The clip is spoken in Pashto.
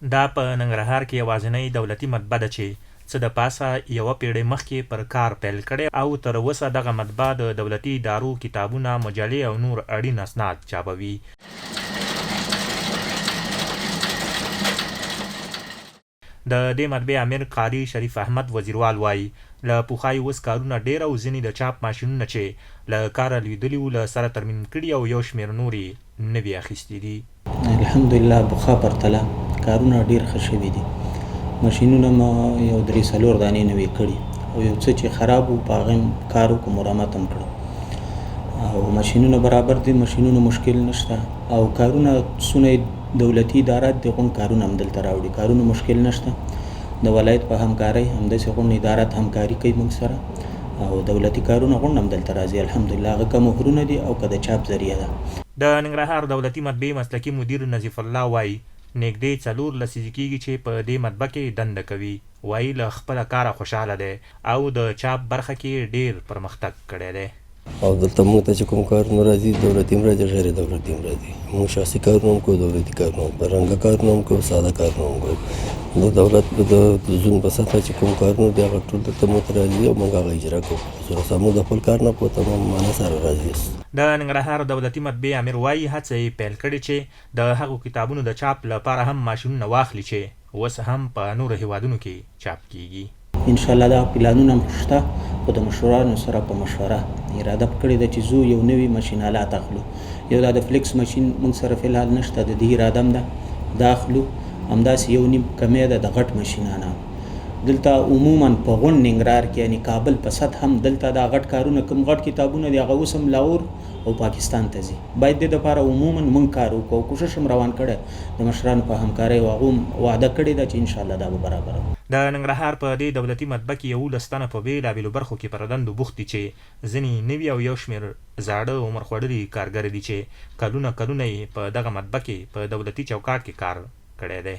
دا په ننګرهار کې یوازینۍ دولتي مطبعه ده چې څه د پاسه یوه پیړۍ مخکې پر کار پیل کړی او تر اوسه دغه مطبعه د دولتي ادارو کتابونه، مجلې او نور اړین اسناد چاپوي. د دې مطبعې امیر قاري شریف احمد وزیروال وایي له پخوا یې اوس کارونه ډېر او ځینې د چاپ ماشینونه چې له کاره لوېدلي وو له سره ترمیم کړي او یو شمېر نور یې نوي اخیستي دي. الحمدلله پخوا پرتله کارونه ډېر ښه شوي دي. ماشینونه ما یو 3-4 دانې نوي کړي او یو څه چې خراب وو په هغه هم کار وکړو، مرمت هم کړو او ماشینونه برابر دي، ماشینونه مشکل نشته او کارونه څونه دولتي ادارات دي غون کارونه هم دلته راوړي، کارونه مشکل نشته. د ولایت په همکارۍ همداسې غون ادارات همکاري کوي موږ سره او دولتي کارونه غون هم دلته راځي. الحمدلله هغه که مهرونه دي او که د چاپ ذریعه ده. د ننګرهار دولتي مطبعې مسلکي مدیر نظیف الله وایي نږدې 4 لسیزې کېږي چې په دې مطبعه کې دنده کوي. وایي له خپله کاره خوشحاله دی او د چاپ برخه کې ډېر پرمختګ کړی دی. او دلته موږ ته چې کوم کارونه راځي دولتي هم راځي، غیر دولتي هم راځي. موږ شخصي کارونه هم کوو، دولتي کارونه هم کوو، رنګه کارونه هم کوو، ساده کارونه هم کوو. د دولت د زون په سطحه چې کوم کارونه دي هغه ټول دلته موږ ته راځي او موږ هغه اجرا کوو. زه موږ د خپل کار نه په تمام معنا سره راضي یاست. د ننګرهار دولتي مطبعې امیر وایي هڅه یې پیل کړې چې د هغو کتابونو د چاپ لپاره هم ماشینونه واخلي چې اوس هم په نورو هیوادونو کې چاپ کیږي. انشاءالله دا پلانونه هم شته خو د مشورانو سره په مشوره اراده کړې ده چې زو یو نوي ماشین آلات اخلو. یو دا د فلیکس ماشین موږ سره فلحال نشته، د دې اراده هم ده دا اخلو. همداسې یو نیم کمی ده د غټ ماشینانه. دلته عموما په غون ننګرهار کې یعنی کابل په سطح هم دلته دا غټ کارونه کوم غټ کتابونه دي هغه اوس هم لاهور او پاکستان ته ځي. باید د لپاره عموما موږ کار وکړو، کوشش هم روان کړی د مشرانو په همکارۍ او هغه وعده کړې ده چې انشاءالله دا به برابر. د ننګرهار په دې دولتي مطبعه کې 11 تنه په بېلابېلو برخو کې پر دندو بوخت دي چې ځینې نوي او یو شمېر زاړه عمر خوړلي کارګر دي چې کلونه یې په دغه مطبعه کې په دولتي چوکاټ کې کار کړی دی.